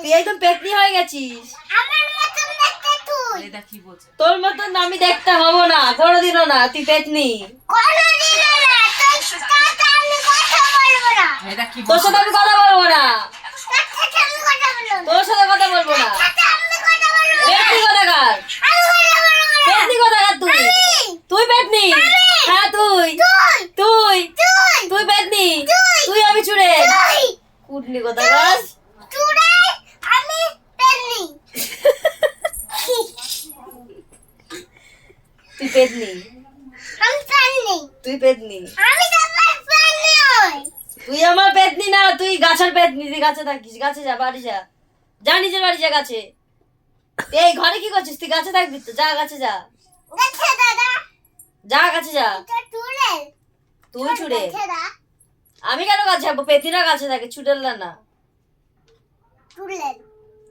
তুই একদম পেতনি হয়ে গেছিস। আমার মতন দেখতে তুই। এটা কি বলছে? তোর মতন আমি দেখতে হবো না, কোনোদিনও না। তুই পেতনি। কোনোদিনও না। তোর সাথে আমি কথা বলবো না। এটা কি তোর বলছে? সাথে আমি কথা বলবো না। তোর সাথে আমি কথা বলবো না। তোর সাথে কথা বলবো না। তোর সাথে আমি কথা বলবো না। পেতনি কোথাকার? আমি কথা বলবো না। পেতনি কোথাকার তুই? তুই পেতনি? হ্যাঁ তুই। তুই তুই পেতনি। তুই আমি চুড়ে। কুটনি কোথাকার? চুড়ে আমি পেননি। তুই পেতনি। আমি পেননি। তুই পেতনি। আমি তোমার পেননি হই। তুই আমার পেতনি না, তুই গাছের পেতনি। তুই গাছে থাকিস। গাছে যা, বাড়ি যা। যা নিজের বাড়ি যা, গাছে। এই ঘরে কি করছিস? তুই গাছে থাকবি তো, যা গাছে যা। দেখে দাদা। যা গাছে যা। এটা চুড়ে। তুই ছুড়ে। দেখে দা। আমি কেন গাছে যাবো? পেতনিরা গাছে থাকে, ছুটেলা না। চুড়ে।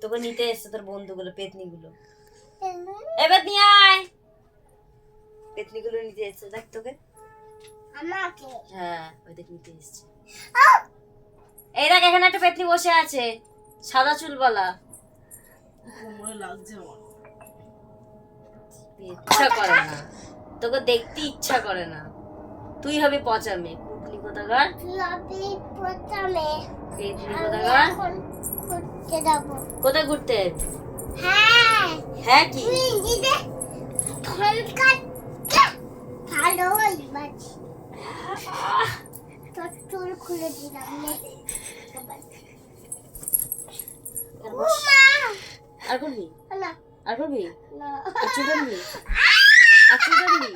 তোকে নিতে এসছে তোর বন্ধুগুলো, পেতনিগুলো। এ পেতনি আয়। পেতনিগুলো নিতে এসছে, দেখ তোকে। আমাকে। হ্যাঁ, ওই দেখ নিতে এসছে। আউ! এই দেখ, এখানে একটা পেতনি বসে আছে, সাদা চুলওয়ালা। মনে লাগছে আমার। ইচ্ছা করে না, তোকে দেখতে ইচ্ছা করে না। তুই হবে পচা মেয়ে, কুটনি কোথাকার। তুই আবি প্রথমে। পেতনি আমি কোথাকার। এখন ঘুরতে যাবো। কোথায় ঘুরতে যাবি? হ্যাঁ। হ্যাঁ কি? তুই নিজে ফোন কাটতে ভালো হইবার। তোর চুল খুলে দিলাম নে। উমা! আর করবি? না, আর করবি? না। আর চুল কাটবি? আর চুল কাটবি?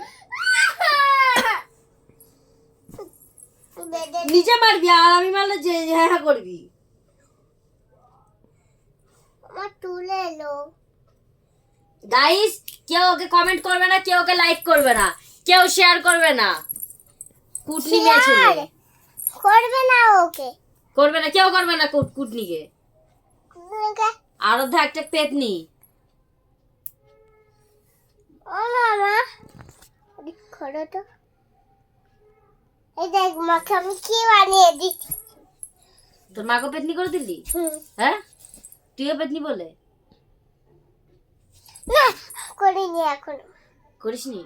বেডে নিচে মারবি আর আমি মারলে যে হ্যাঁ হ্যাঁ করবি। আমার চুল এলো। গাইস, কেউ ওকে কমেন্ট করবে না, কেউ ওকে লাইক করবে না, কেউ শেয়ার করবে না। কুটনি মেয়ে ছেলে। করবে না ওকে। করবে না, কেউ করবে না কুটনিকে। ওকে। আরাধ্যা একটা পেতনি। ও মামা, খড়ো তো। এই দেখ মাকে আমি কি বানিয়ে দিচ্ছি। তোর মাকে পেতনি করে দিলি? হ্যাঁ, তুইও পেতনি বলে? না, করিনি এখনো। করিসনি?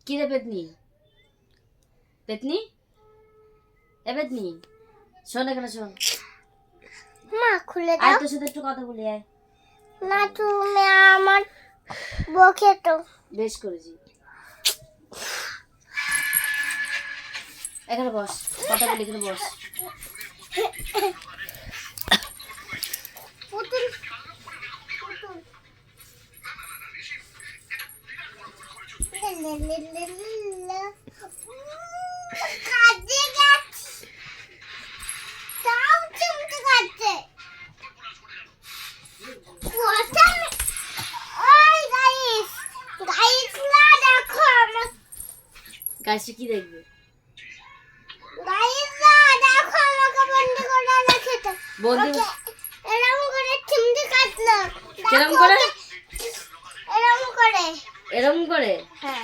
কি রে পেতনি? পেতনি, এ পেতনি, শোন এখানে শোন। মা খুলে আয়, দাও। তোর সাথে একটু কথা বলি, আয়। না তুমি আমার বকে তো। বেশ করেছি। এখানে বস, কথা বলি, এখানে বস। পুতুল কাজে গেছে। তাও চুমতে কাটছে। প্রথমে ওই গাইস না দেখো আমার গাছটা কি দেখবে? গাইস না দেখো আমাকে বন্দি করে রেখেছে। বন্দি? ওকে এরকম করে চুমতে কাটলো। কিরম করে? এরকম করে। এরকম করে? হ্যাঁ।